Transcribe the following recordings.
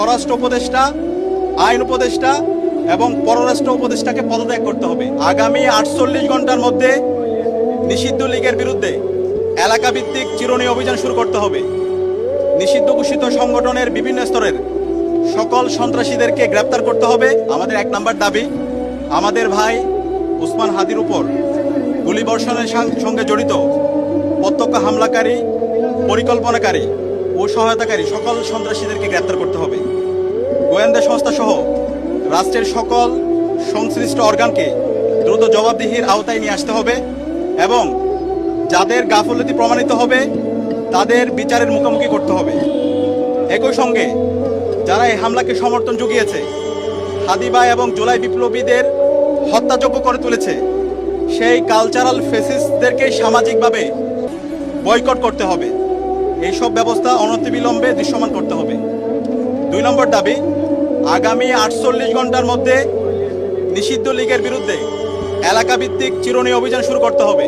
স্বরাষ্ট্র উপদেষ্টা, আইন উপদেষ্টা এবং পররাষ্ট্র উপদেষ্টাকে পদত্যাগ করতে হবে। আগামী 48 ঘন্টার মধ্যে নিষিদ্ধ লীগের বিরুদ্ধে এলাকাভিত্তিক চিরুনি অভিযান শুরু করতে হবে। নিষিদ্ধ ঘোষিত সংগঠনের বিভিন্ন স্তরের সকল সন্ত্রাসীদেরকে গ্রেপ্তার করতে হবে। আমাদের 1 নম্বর দাবি, আমাদের ভাই উসমান হাদির উপর গুলিবর্ষণের সঙ্গে জড়িত প্রত্যক্ষ হামলাকারী, পরিকল্পনাকারী ও সহায়তাকারী সকল সন্ত্রাসীদেরকে গ্রেপ্তার করতে হবে। গোয়েন্দা সংস্থা সহ রাষ্ট্রের সকল সংশ্লিষ্ট অর্গানকে দ্রুত জবাবদিহির আওতায় নিয়ে আসতে হবে এবং যাদের গাফলতি প্রমাণিত হবে তাদের বিচারের মুখোমুখি করতে হবে। একই সঙ্গে যারা এই হামলাকে সমর্থন জুগিয়েছে, হাদি ভাই এবং জুলাই বিপ্লবীদের হত্যাযোগ্য করে তুলেছে, সেই কালচারাল ফেসিস্টদেরকে সামাজিকভাবে বয়কট করতে হবে। এইসব ব্যবস্থা অনতিবিলম্বে দৃশ্যমান করতে হবে। 2 নম্বর দাবি, আগামী 48 ঘন্টার মধ্যে নিষিদ্ধ লীগের বিরুদ্ধে এলাকাভিত্তিক চিরুনি অভিযান শুরু করতে হবে।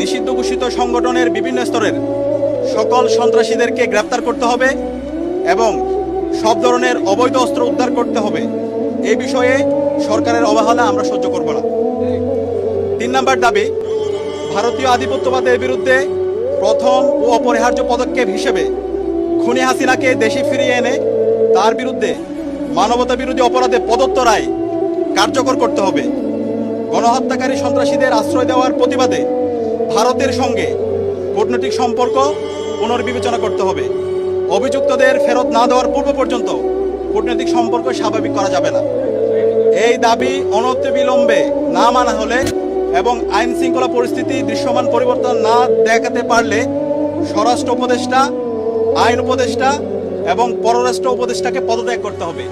নিষিদ্ধ ঘোষিত সংগঠনের বিভিন্ন স্তরের সকল সন্ত্রাসীদেরকে গ্রেপ্তার করতে হবে এবং সব ধরনের অবৈধ অস্ত্র উদ্ধার করতে হবে। এই বিষয়ে সরকারের অবহেলা আমরা সহ্য করব না। 3 নম্বর দাবি, ভারতীয় আধিপত্যবাদের বিরুদ্ধে প্রথম ও অপরিহার্য পদক্ষেপ হিসেবে খুনি হাসিনাকে দেশে ফিরিয়ে এনে তার বিরুদ্ধে মানবতা বিরোধী অপরাধে প্রদত্ত রায় কার্যকর করতে হবে। গণহত্যাকারী সন্ত্রাসীদের আশ্রয় দেওয়ার প্রতিবাদে ভারতের সঙ্গে কূটনৈতিক সম্পর্ক পুনর্বিবেচনা করতে হবে। অভিযুক্তদের ফেরত না দেওয়ার পূর্ব পর্যন্ত কূটনৈতিক সম্পর্ক স্বাভাবিক করা যাবে না। এই দাবি অনতিবিলম্বে না মানা হলে এবং আইন শৃঙ্খলা পরিস্থিতি দৃশ্যমান পরিবর্তন না দেখাতে পারলে স্বরাষ্ট্র উপদেষ্টা, আইন উপদেষ্টা এবং পররাষ্ট্র উপদেষ্টাকে পদত্যাগ করতে হবে।